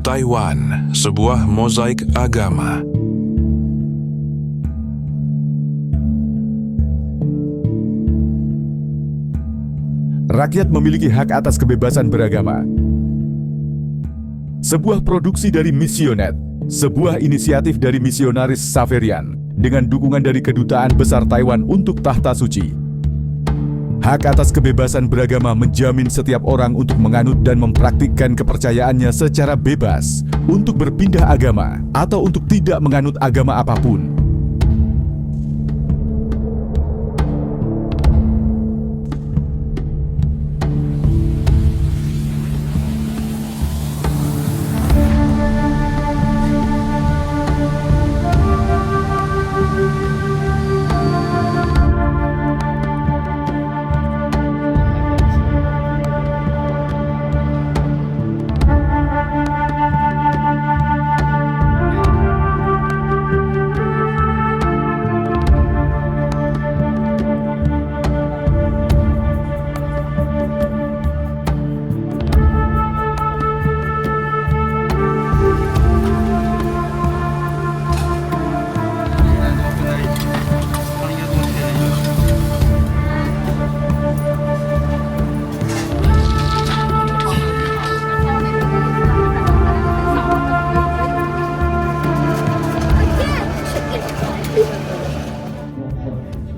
Taiwan, sebuah mozaik agama. Rakyat memiliki hak atas kebebasan beragama. Sebuah produksi dari Missionet, sebuah inisiatif dari misionaris Xaverian, dengan dukungan dari Kedutaan Besar Taiwan untuk Tahta Suci. Hak atas kebebasan beragama menjamin setiap orang untuk menganut dan mempraktikkan kepercayaannya secara bebas, untuk berpindah agama, atau untuk tidak menganut agama apapun.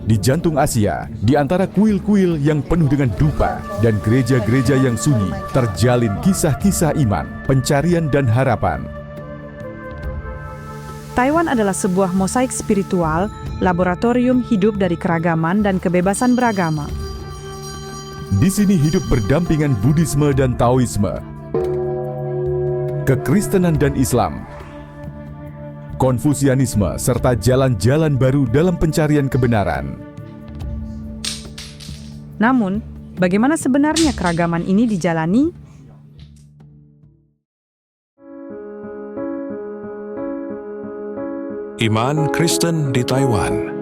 Di jantung Asia, di antara kuil-kuil yang penuh dengan dupa dan gereja-gereja yang sunyi, terjalin kisah-kisah iman, pencarian dan harapan. Taiwan adalah sebuah mosaik spiritual, laboratorium hidup dari keragaman dan kebebasan beragama. Di sini hidup berdampingan Buddhisme dan Taoisme, kekristenan dan Islam, Konfusianisme, serta jalan-jalan baru dalam pencarian kebenaran. Namun, bagaimana sebenarnya keragaman ini dijalani? Iman Kristen di Taiwan.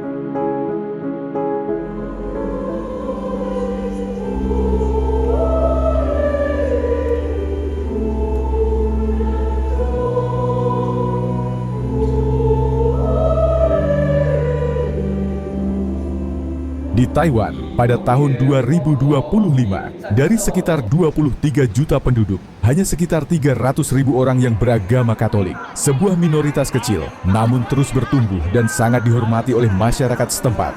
Di Taiwan, pada tahun 2025, dari sekitar 23 juta penduduk, hanya sekitar 300.000 orang yang beragama Katolik. Sebuah minoritas kecil, namun terus bertumbuh dan sangat dihormati oleh masyarakat setempat.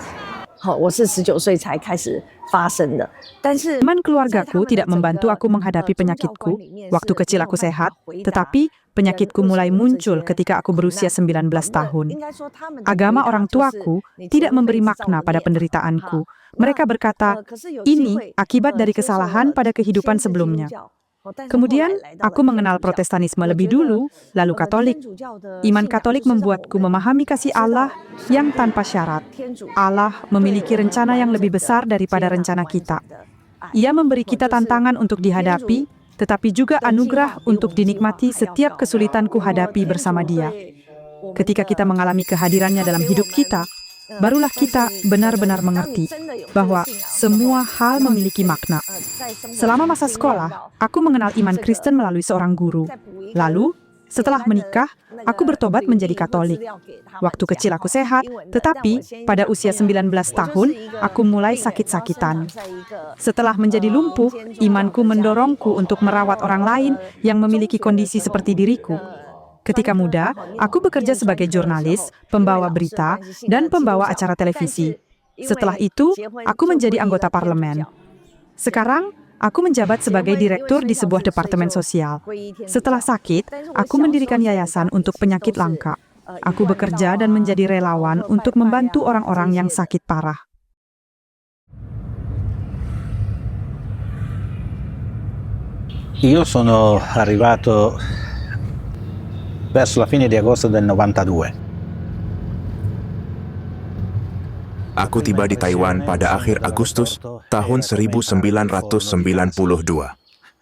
Teman keluargaku tidak membantu aku menghadapi penyakitku. Waktu kecil aku sehat, tetapi penyakitku mulai muncul ketika aku berusia 19 tahun. Agama orang tuaku tidak memberi makna pada penderitaanku. Mereka berkata, ini akibat dari kesalahan pada kehidupan sebelumnya. Kemudian, aku mengenal Protestanisme lebih dulu, lalu Katolik. Iman Katolik membuatku memahami kasih Allah yang tanpa syarat. Allah memiliki rencana yang lebih besar daripada rencana kita. Ia memberi kita tantangan untuk dihadapi, tetapi juga anugerah untuk dinikmati setiap kesulitan ku hadapi bersama Dia. Ketika kita mengalami kehadirannya dalam hidup kita, barulah kita benar-benar mengerti bahwa semua hal memiliki makna. Selama masa sekolah, aku mengenal iman Kristen melalui seorang guru. Lalu, setelah menikah, aku bertobat menjadi Katolik. Waktu kecil aku sehat, tetapi pada usia 19 tahun, aku mulai sakit-sakitan. Setelah menjadi lumpuh, imanku mendorongku untuk merawat orang lain yang memiliki kondisi seperti diriku. Ketika muda, aku bekerja sebagai jurnalis, pembawa berita, dan pembawa acara televisi. Setelah itu, aku menjadi anggota parlemen. Sekarang, aku menjabat sebagai direktur di sebuah departemen sosial. Setelah sakit, aku mendirikan yayasan untuk penyakit langka. Aku bekerja dan menjadi relawan untuk membantu orang-orang yang sakit parah. Io sono arrivato verso la fine di agosto del 92. Aku tiba di Taiwan pada akhir Agustus tahun 1992.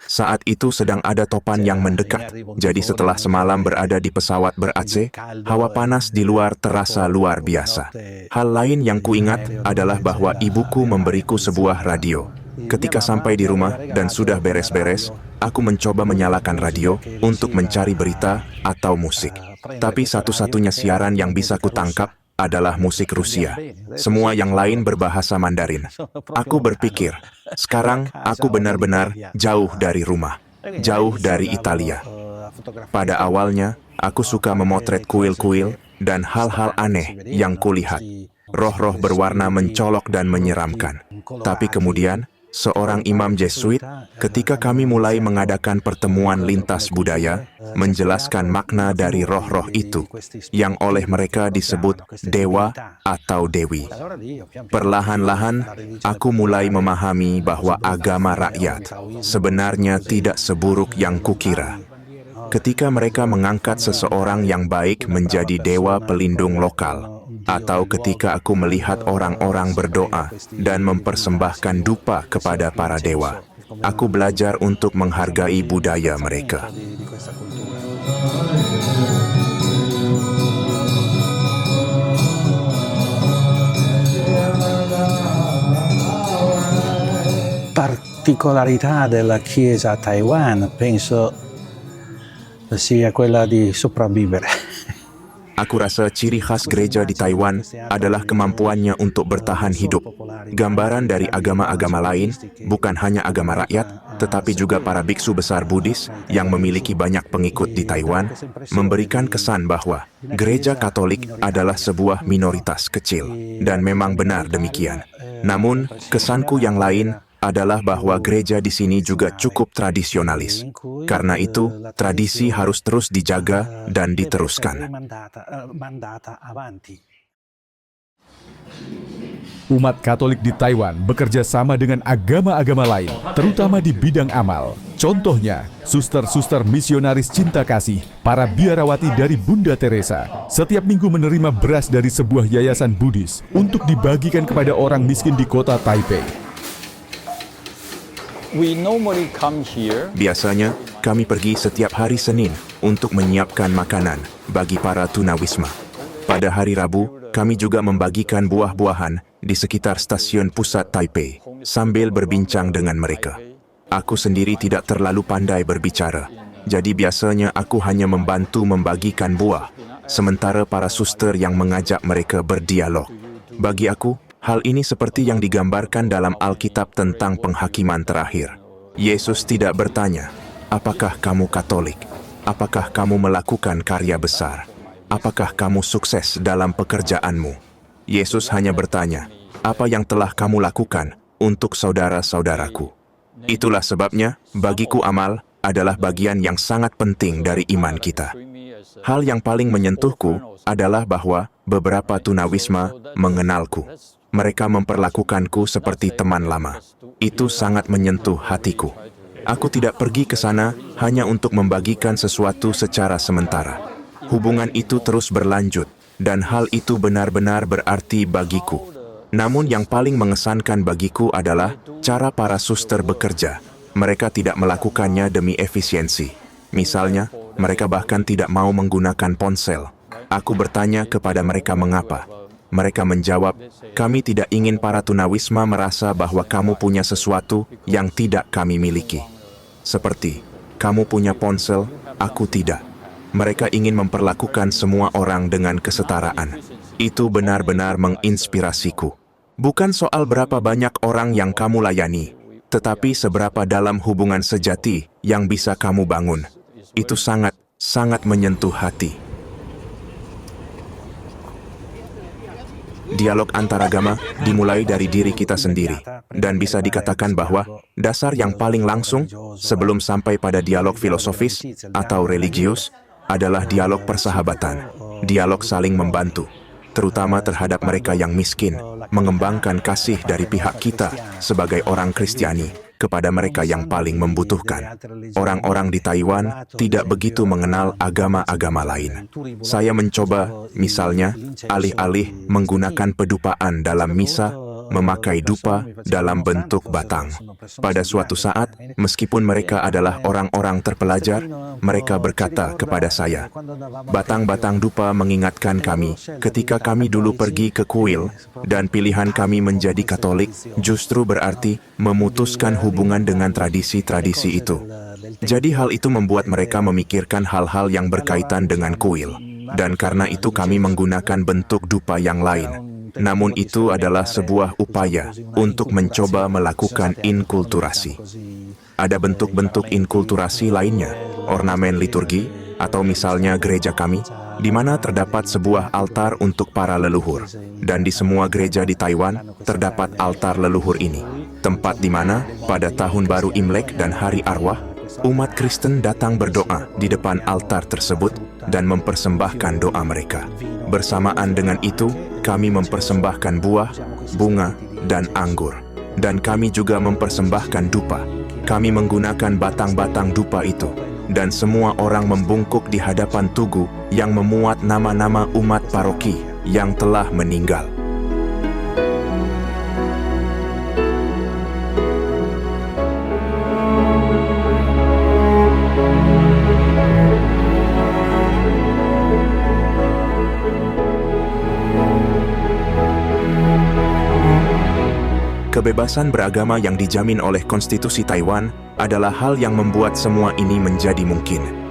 Saat itu sedang ada topan yang mendekat, jadi setelah semalam berada di pesawat ber-AC, hawa panas di luar terasa luar biasa. Hal lain yang kuingat adalah bahwa ibuku memberiku sebuah radio. Ketika sampai di rumah dan sudah beres-beres, aku mencoba menyalakan radio untuk mencari berita atau musik. Tapi satu-satunya siaran yang bisa kutangkap adalah musik Rusia. Semua yang lain berbahasa Mandarin. Aku berpikir, sekarang aku benar-benar jauh dari rumah, jauh dari Italia. Pada awalnya, aku suka memotret kuil-kuil dan hal-hal aneh yang kulihat. Roh-roh berwarna mencolok dan menyeramkan. Tapi kemudian, seorang imam Jesuit, ketika kami mulai mengadakan pertemuan lintas budaya, menjelaskan makna dari roh-roh itu, yang oleh mereka disebut dewa atau dewi. Perlahan-lahan, aku mulai memahami bahwa agama rakyat sebenarnya tidak seburuk yang kukira. Ketika mereka mengangkat seseorang yang baik menjadi dewa pelindung lokal, atau ketika aku melihat orang-orang berdoa dan mempersembahkan dupa kepada para dewa, aku belajar untuk menghargai budaya mereka. Particolarità della Chiesa a Taiwan penso sia quella di sopravvivere. Aku rasa ciri khas gereja di Taiwan adalah kemampuannya untuk bertahan hidup. Gambaran dari agama-agama lain, bukan hanya agama rakyat, tetapi juga para biksu besar Buddhis yang memiliki banyak pengikut di Taiwan, memberikan kesan bahwa gereja Katolik adalah sebuah minoritas kecil, dan memang benar demikian. Namun, kesanku yang lain adalah bahwa gereja di sini juga cukup tradisionalis. Karena itu, tradisi harus terus dijaga dan diteruskan. Umat Katolik di Taiwan bekerja sama dengan agama-agama lain, terutama di bidang amal. Contohnya, suster-suster misionaris cinta kasih, para biarawati dari Bunda Teresa, setiap minggu menerima beras dari sebuah yayasan Buddhis untuk dibagikan kepada orang miskin di kota Taipei. Biasanya, kami pergi setiap hari Senin untuk menyiapkan makanan bagi para tunawisma. Pada hari Rabu, kami juga membagikan buah-buahan di sekitar stasiun pusat Taipei sambil berbincang dengan mereka. Aku sendiri tidak terlalu pandai berbicara, jadi biasanya aku hanya membantu membagikan buah, sementara para suster yang mengajak mereka berdialog. Bagi aku, hal ini seperti yang digambarkan dalam Alkitab tentang penghakiman terakhir. Yesus tidak bertanya, "Apakah kamu Katolik? Apakah kamu melakukan karya besar? Apakah kamu sukses dalam pekerjaanmu?" Yesus hanya bertanya, "Apa yang telah kamu lakukan untuk saudara-saudaraku?" Itulah sebabnya, bagiku amal adalah bagian yang sangat penting dari iman kita. Hal yang paling menyentuhku adalah bahwa beberapa tunawisma mengenalku. Mereka memperlakukanku seperti teman lama. Itu sangat menyentuh hatiku. Aku tidak pergi ke sana hanya untuk membagikan sesuatu secara sementara. Hubungan itu terus berlanjut, dan hal itu benar-benar berarti bagiku. Namun yang paling mengesankan bagiku adalah cara para suster bekerja. Mereka tidak melakukannya demi efisiensi. Misalnya, mereka bahkan tidak mau menggunakan ponsel. Aku bertanya kepada mereka mengapa. Mereka menjawab, "Kami tidak ingin para tunawisma merasa bahwa kamu punya sesuatu yang tidak kami miliki. Seperti, kamu punya ponsel, aku tidak." Mereka ingin memperlakukan semua orang dengan kesetaraan. Itu benar-benar menginspirasiku. Bukan soal berapa banyak orang yang kamu layani, tetapi seberapa dalam hubungan sejati yang bisa kamu bangun. Itu sangat menyentuh hati. Dialog antaragama dimulai dari diri kita sendiri, dan bisa dikatakan bahwa dasar yang paling langsung sebelum sampai pada dialog filosofis atau religius adalah dialog persahabatan, dialog saling membantu, terutama terhadap mereka yang miskin, mengembangkan kasih dari pihak kita sebagai orang Kristiani kepada mereka yang paling membutuhkan. Orang-orang di Taiwan tidak begitu mengenal agama-agama lain. Saya mencoba, misalnya, alih-alih menggunakan pedupaan dalam misa, memakai dupa dalam bentuk batang. Pada suatu saat, meskipun mereka adalah orang-orang terpelajar, mereka berkata kepada saya, "Batang-batang dupa mengingatkan kami ketika kami dulu pergi ke kuil, dan pilihan kami menjadi Katolik justru berarti memutuskan hubungan dengan tradisi-tradisi itu. Jadi hal itu membuat mereka memikirkan hal-hal yang berkaitan dengan kuil. Dan karena itu kami menggunakan bentuk dupa yang lain. Namun itu adalah sebuah upaya untuk mencoba melakukan inkulturasi. Ada bentuk-bentuk inkulturasi lainnya, ornamen liturgi, atau misalnya gereja kami, di mana terdapat sebuah altar untuk para leluhur. Dan di semua gereja di Taiwan, terdapat altar leluhur ini. Tempat di mana, pada tahun baru Imlek dan Hari Arwah, umat Kristen datang berdoa di depan altar tersebut dan mempersembahkan doa mereka. Bersamaan dengan itu, kami mempersembahkan buah, bunga, dan anggur. Dan kami juga mempersembahkan dupa. Kami menggunakan batang-batang dupa itu. Dan semua orang membungkuk di hadapan tugu yang memuat nama-nama umat paroki yang telah meninggal. Kebebasan beragama yang dijamin oleh konstitusi Taiwan adalah hal yang membuat semua ini menjadi mungkin.